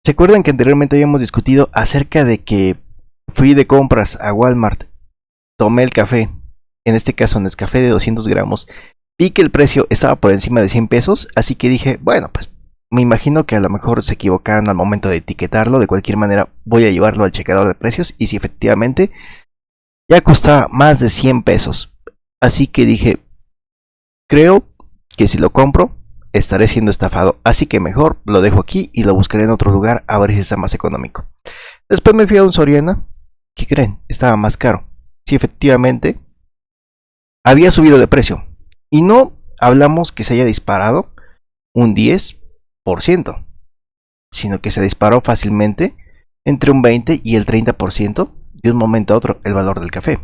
¿Se acuerdan que anteriormente habíamos discutido acerca de que fui de compras a Walmart, tomé el café, en este caso Nescafé de 200 gramos, vi que el precio estaba por encima de 100 pesos, así que dije, bueno, pues me imagino que a lo mejor se equivocaron al momento de etiquetarlo, de cualquier manera voy a llevarlo al checador de precios y si efectivamente ya costaba más de 100 pesos. Así que dije, creo que si lo compro estaré siendo estafado, así que mejor lo dejo aquí y lo buscaré en otro lugar a ver si está más económico. Después me fui a un Soriana. ¿Qué creen? Estaba más caro. Sí, efectivamente, había subido de precio. Y no hablamos que se haya disparado un 10%, sino que se disparó fácilmente entre un 20 y el 30% de un momento a otro el valor del café.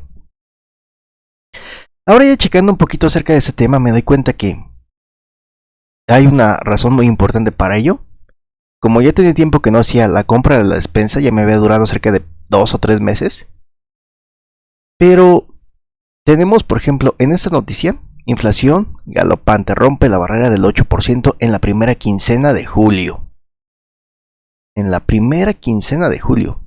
Ahora ya checando un poquito acerca de ese tema, me doy cuenta que hay una razón muy importante para ello. Como ya tenía tiempo que no hacía la compra de la despensa, ya me había durado cerca de 2 o 3 meses. Pero tenemos, por ejemplo, en esta noticia, inflación galopante rompe la barrera del 8% en la primera quincena de julio. En la primera quincena de julio.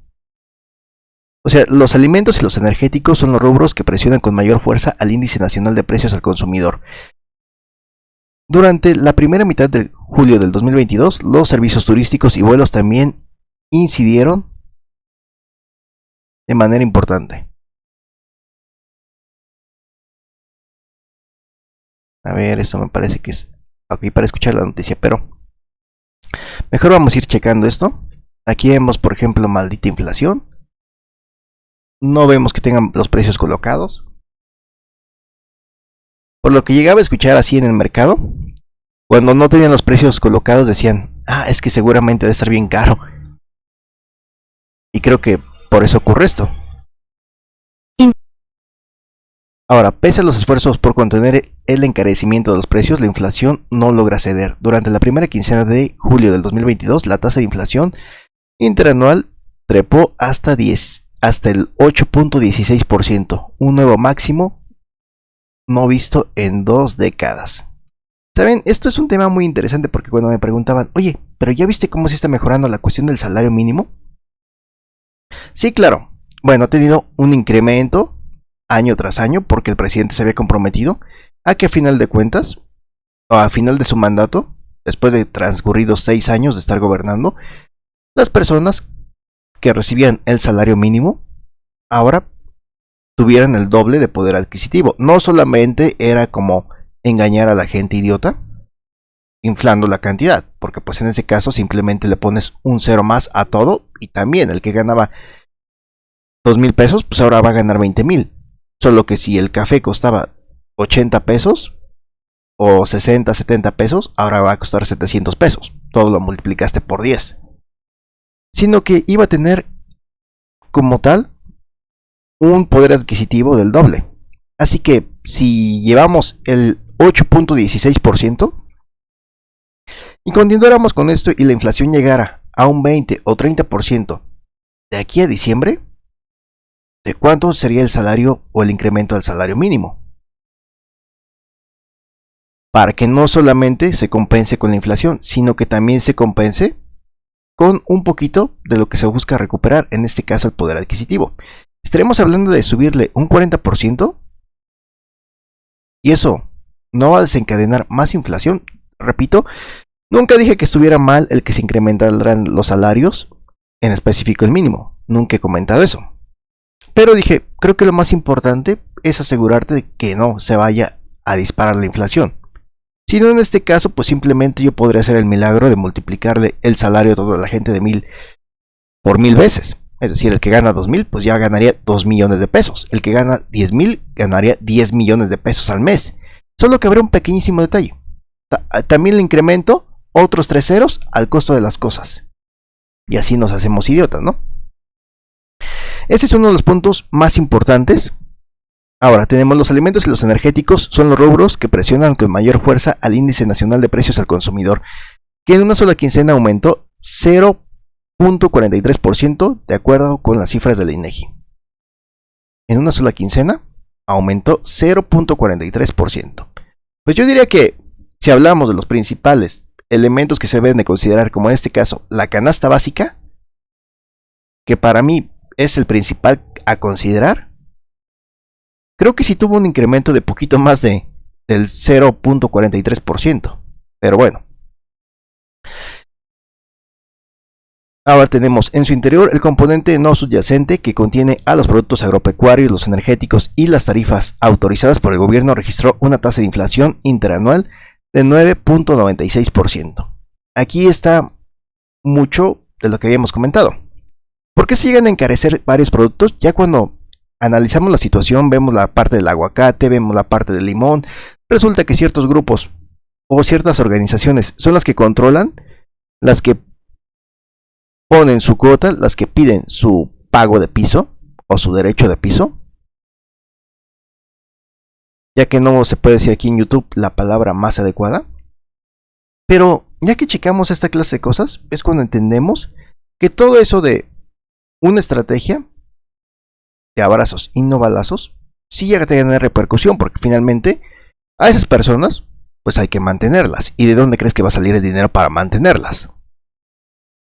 O sea, los alimentos y los energéticos son los rubros que presionan con mayor fuerza al índice nacional de precios al consumidor. Durante la primera mitad de julio del 2022, los servicios turísticos y vuelos también incidieron de manera importante. A ver, esto me parece que es aquí para escuchar la noticia, pero mejor vamos a ir checando esto. Aquí vemos, por ejemplo, maldita inflación. No vemos que tengan los precios colocados. Por lo que llegaba a escuchar así en el mercado, cuando no tenían los precios colocados decían, es que seguramente debe estar bien caro. Y creo que por eso ocurre esto. Ahora, pese a los esfuerzos por contener el encarecimiento de los precios, la inflación no logra ceder. Durante la primera quincena de julio del 2022, la tasa de inflación interanual trepó hasta el 8.16%, un nuevo máximo no visto en 2 décadas. Saben, esto es un tema muy interesante porque cuando me preguntaban, oye, ¿pero ya viste cómo se está mejorando la cuestión del salario mínimo? Sí, claro. Bueno, ha tenido un incremento año tras año porque el presidente se había comprometido a que a final de cuentas, o a final de su mandato, después de transcurridos 6 años de estar gobernando, las personas que recibían el salario mínimo ahora tuvieran el doble de poder adquisitivo. No solamente era como engañar a la gente idiota, inflando la cantidad, porque pues en ese caso simplemente le pones un cero más a todo y también el que ganaba 2,000 pesos, pues ahora va a ganar 20,000. Solo que si el café costaba 80 pesos o 60, 70 pesos, ahora va a costar 700 pesos. Todo lo multiplicaste por 10. Sino que iba a tener como tal un poder adquisitivo del doble. Así que si llevamos el 8.16% y continuáramos con esto y la inflación llegara a un 20 o 30% de aquí a diciembre, ¿de cuánto sería el salario o el incremento del salario mínimo? Para que no solamente se compense con la inflación, sino que también se compense con un poquito de lo que se busca recuperar, en este caso el poder adquisitivo. Estaremos hablando de subirle un 40% y eso no va a desencadenar más inflación. Repito, nunca dije que estuviera mal el que se incrementaran los salarios, en específico el mínimo. Nunca he comentado eso. Pero dije, creo que lo más importante es asegurarte de que no se vaya a disparar la inflación. Si no, en este caso, pues simplemente yo podría hacer el milagro de multiplicarle el salario a toda la gente de 1,000 por 1,000 veces. Es decir, el que gana 2,000, pues ya ganaría 2 millones de pesos. El que gana 10,000, ganaría 10 millones de pesos al mes. Solo que habrá un pequeñísimo detalle. También le incremento otros 3 ceros al costo de las cosas. Y así nos hacemos idiotas, ¿no? Este es uno de los puntos más importantes. Ahora, tenemos los alimentos y los energéticos, son los rubros que presionan con mayor fuerza al índice nacional de precios al consumidor, que en una sola quincena aumentó 0.43% de acuerdo con las cifras de la INEGI. En una sola quincena aumentó 0.43%. Pues yo diría que si hablamos de los principales elementos que se deben de considerar, como en este caso la canasta básica, que para mí es el principal a considerar, creo que sí tuvo un incremento de poquito más del 0.43%. Pero bueno. Ahora tenemos en su interior el componente no subyacente, que contiene a los productos agropecuarios, los energéticos y las tarifas autorizadas por el gobierno. Registró una tasa de inflación interanual de 9.96%. Aquí está mucho de lo que habíamos comentado. ¿Por qué se llegan a encarecer varios productos? Ya cuando analizamos la situación, vemos la parte del aguacate, vemos la parte del limón. Resulta que ciertos grupos o ciertas organizaciones son las que controlan, las que ponen su cuota, las que piden su pago de piso o su derecho de piso. Ya que no se puede decir aquí en YouTube la palabra más adecuada. Pero ya que checamos esta clase de cosas, es cuando entendemos que todo eso de una estrategia de abrazos y no balazos sí llega a tener repercusión, porque finalmente a esas personas pues hay que mantenerlas. ¿Y de dónde crees que va a salir el dinero para mantenerlas?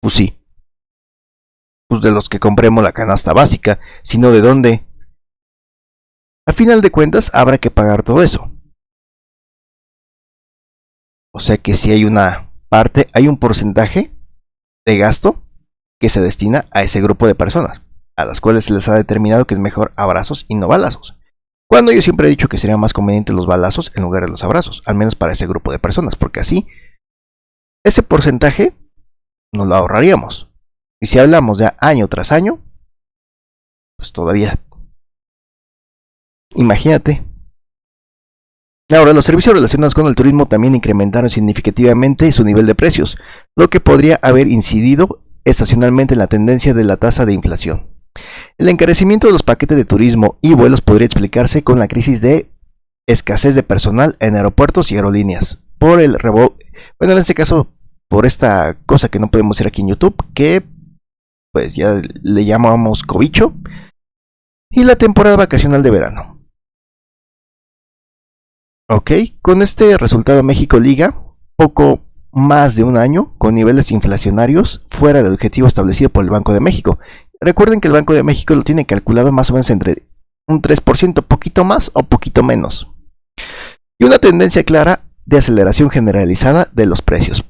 Pues sí, pues de los que compremos la canasta básica, sino de dónde. A final de cuentas habrá que pagar todo eso. O sea que si hay una parte, hay un porcentaje de gasto que se destina a ese grupo de personas, a las cuales se les ha determinado que es mejor abrazos y no balazos. Cuando yo siempre he dicho que sería más conveniente los balazos en lugar de los abrazos, al menos para ese grupo de personas, porque así ese porcentaje nos lo ahorraríamos. Y si hablamos ya año tras año, pues todavía, imagínate. Ahora, los servicios relacionados con el turismo también incrementaron significativamente su nivel de precios, lo que podría haber incidido estacionalmente en la tendencia de la tasa de inflación. El encarecimiento de los paquetes de turismo y vuelos podría explicarse con la crisis de escasez de personal en aeropuertos y aerolíneas, por el bueno, en este caso, por esta cosa que no podemos hacer aquí en YouTube, que pues ya le llamamos cobicho, y la temporada vacacional de verano. Ok, con este resultado México liga poco más de un año con niveles inflacionarios fuera del objetivo establecido por el Banco de México. Recuerden que el Banco de México lo tiene calculado más o menos entre un 3%, poquito más o poquito menos. Y una tendencia clara de aceleración generalizada de los precios.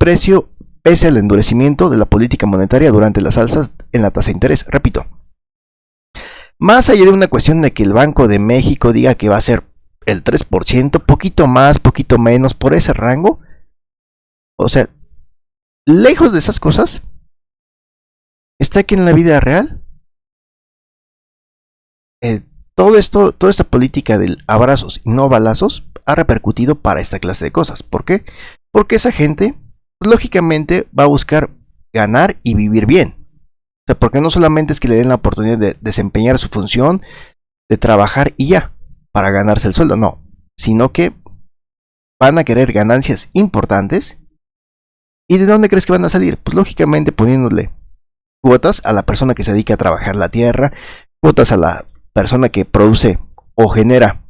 Pese al endurecimiento de la política monetaria durante las alzas en la tasa de interés. Repito, más allá de una cuestión de que el Banco de México diga que va a ser el 3%, poquito más, poquito menos, por ese rango. O sea, lejos de esas cosas, está que en la vida real, toda esta política de abrazos y no balazos ha repercutido para esta clase de cosas. ¿Por qué? Porque esa gente, lógicamente, va a buscar ganar y vivir bien. O sea, porque no solamente es que le den la oportunidad de desempeñar su función, de trabajar y ya, para ganarse el sueldo, no. Sino que van a querer ganancias importantes. ¿Y de dónde crees que van a salir? Pues lógicamente poniéndole cuotas a la persona que se dedica a trabajar la tierra, cuotas a la persona que produce o genera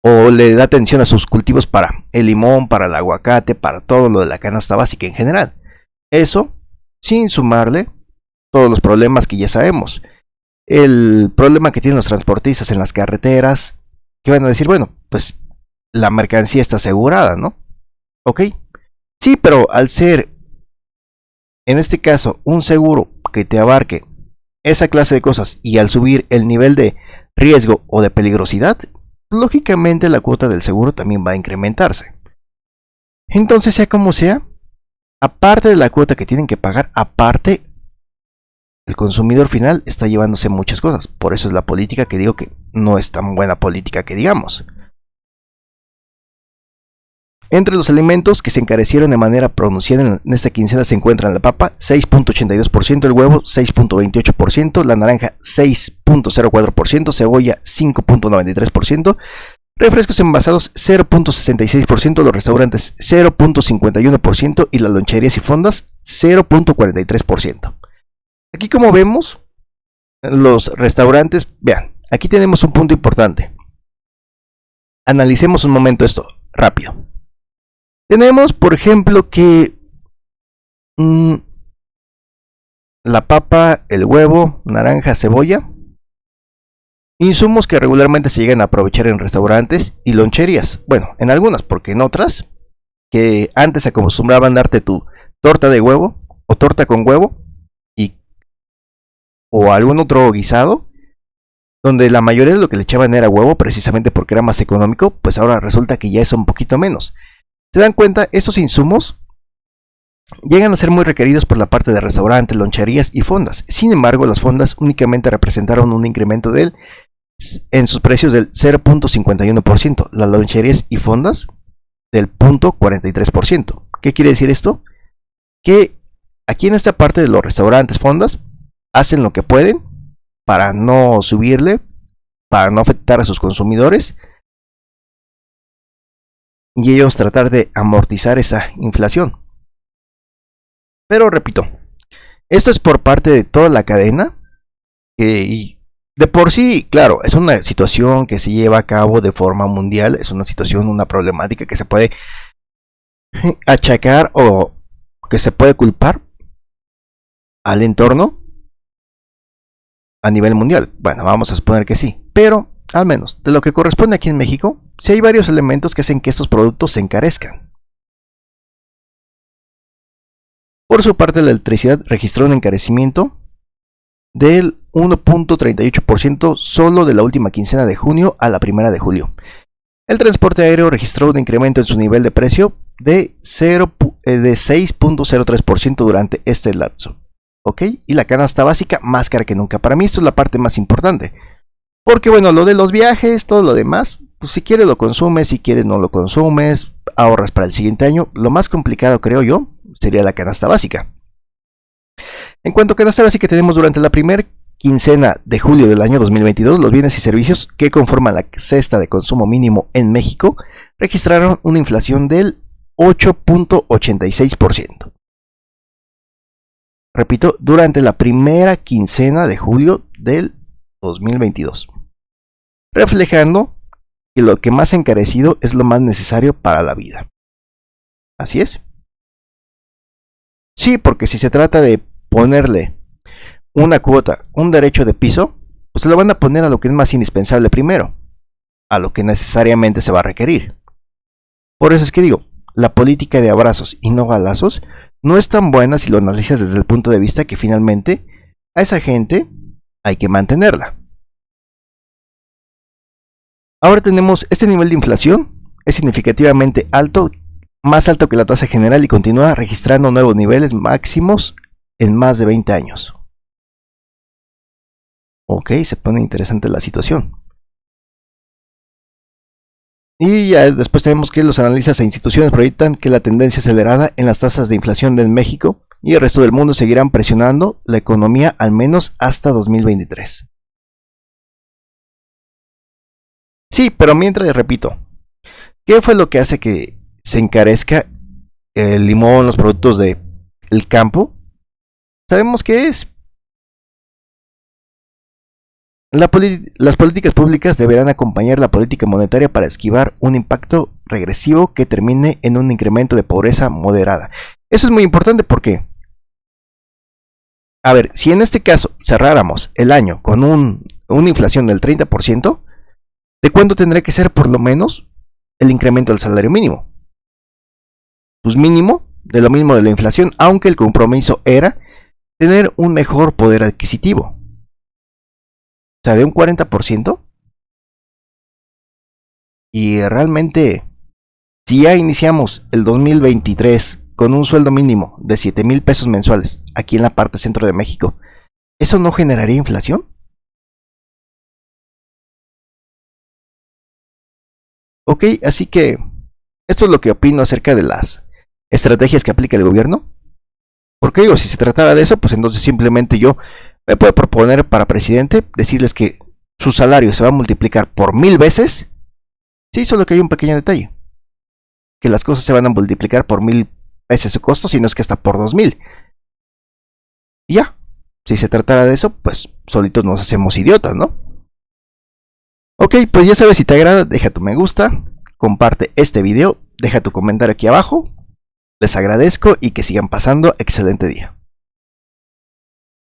o le da atención a sus cultivos para el limón, para el aguacate, para todo lo de la canasta básica en general. Eso sin sumarle todos los problemas que ya sabemos. El problema que tienen los transportistas en las carreteras, que van a decir, bueno, pues la mercancía está asegurada, ¿no? Ok. Sí, pero al ser, en este caso, un seguro que te abarque esa clase de cosas y al subir el nivel de riesgo o de peligrosidad, lógicamente la cuota del seguro también va a incrementarse. Entonces, sea como sea, aparte de la cuota que tienen que pagar, aparte, el consumidor final está llevándose muchas cosas. Por eso es la política que digo que no es tan buena política que digamos. Entre los alimentos que se encarecieron de manera pronunciada en esta quincena se encuentran la papa 6.82%, el huevo 6.28%, la naranja 6.04%, cebolla 5.93%, refrescos envasados 0.66%, los restaurantes 0.51% y las loncherías y fondas 0.43%. Aquí como vemos, los restaurantes, vean, aquí tenemos un punto importante. Analicemos un momento esto rápido. Tenemos, por ejemplo, que la papa, el huevo, naranja, cebolla, insumos que regularmente se llegan a aprovechar en restaurantes y loncherías. Bueno, en algunas, porque en otras, que antes se acostumbraban darte tu torta de huevo o torta con huevo y, o algún otro guisado, donde la mayoría de lo que le echaban era huevo precisamente porque era más económico, pues ahora resulta que ya es un poquito menos. ¿Se dan cuenta? Estos insumos llegan a ser muy requeridos por la parte de restaurantes, loncherías y fondas. Sin embargo, las fondas únicamente representaron un incremento en sus precios del 0.51%, las loncherías y fondas del 0.43%. ¿Qué quiere decir esto? Que aquí en esta parte de los restaurantes, fondas, hacen lo que pueden para no subirle, para no afectar a sus consumidores y ellos tratar de amortizar esa inflación. Pero repito, esto es por parte de toda la cadena y de por sí, claro, es una situación que se lleva a cabo de forma mundial, es una situación, una problemática que se puede achacar o que se puede culpar al entorno a nivel mundial. Bueno, vamos a suponer que sí, pero al menos de lo que corresponde aquí en México, sí hay varios elementos que hacen que estos productos se encarezcan. Por su parte, la electricidad registró un encarecimiento del 1.38% solo de la última quincena de junio a la primera de julio. El transporte aéreo registró un incremento en su nivel de precio de 6.03% durante este lapso. ¿Ok? Y la canasta básica más cara que nunca. Para mí esto es la parte más importante. Porque bueno, lo de los viajes, todo lo demás, pues si quieres lo consumes, si quieres no lo consumes, ahorras para el siguiente año. Lo más complicado, creo yo, sería la canasta básica. En cuanto a canasta básica, tenemos durante la primera quincena de julio del año 2022, los bienes y servicios que conforman la cesta de consumo mínimo en México registraron una inflación del 8.86%. Repito, durante la primera quincena de julio del 2022, reflejando que lo que más ha encarecido es lo más necesario para la vida. Así es. Sí, porque si se trata de ponerle una cuota, un derecho de piso, pues se lo van a poner a lo que es más indispensable primero, a lo que necesariamente se va a requerir. Por eso es que digo, la política de abrazos y no balazos no es tan buena si lo analizas desde el punto de vista que finalmente a esa gente hay que mantenerla. Ahora tenemos este nivel de inflación, es significativamente alto, más alto que la tasa general y continúa registrando nuevos niveles máximos en más de 20 años. Ok, se pone interesante la situación. Y ya después tenemos que los analistas e instituciones proyectan que la tendencia acelerada en las tasas de inflación de México y el resto del mundo seguirán presionando la economía al menos hasta 2023. Sí, pero mientras, repito, ¿qué fue lo que hace que se encarezca el limón, los productos del campo? Sabemos que es. Las políticas públicas deberán acompañar la política monetaria para esquivar un impacto regresivo que termine en un incremento de pobreza moderada. Eso es muy importante porque, a ver, si en este caso cerráramos el año con una inflación del 30%, ¿de cuánto tendría que ser por lo menos el incremento del salario mínimo? Pues mínimo, de lo mismo de la inflación, aunque el compromiso era tener un mejor poder adquisitivo. O sea, de un 40%. Y realmente, si ya iniciamos el 2023 con un sueldo mínimo de 7,000 pesos mensuales aquí en la parte centro de México, ¿eso no generaría inflación? Ok, así que esto es lo que opino acerca de las estrategias que aplica el gobierno. Porque digo, si se tratara de eso, pues entonces simplemente yo me puedo proponer para presidente decirles que su salario se va a multiplicar por 1,000 veces. Sí, solo que hay un pequeño detalle. Que las cosas se van a multiplicar por 1,000 veces su costo, si no es que hasta por 2,000. Y ya, si se tratara de eso, pues solitos nos hacemos idiotas, ¿no? Ok, pues ya sabes, si te agrada, deja tu me gusta, comparte este video deja tu comentario aquí abajo. Les agradezco y que sigan pasando excelente día.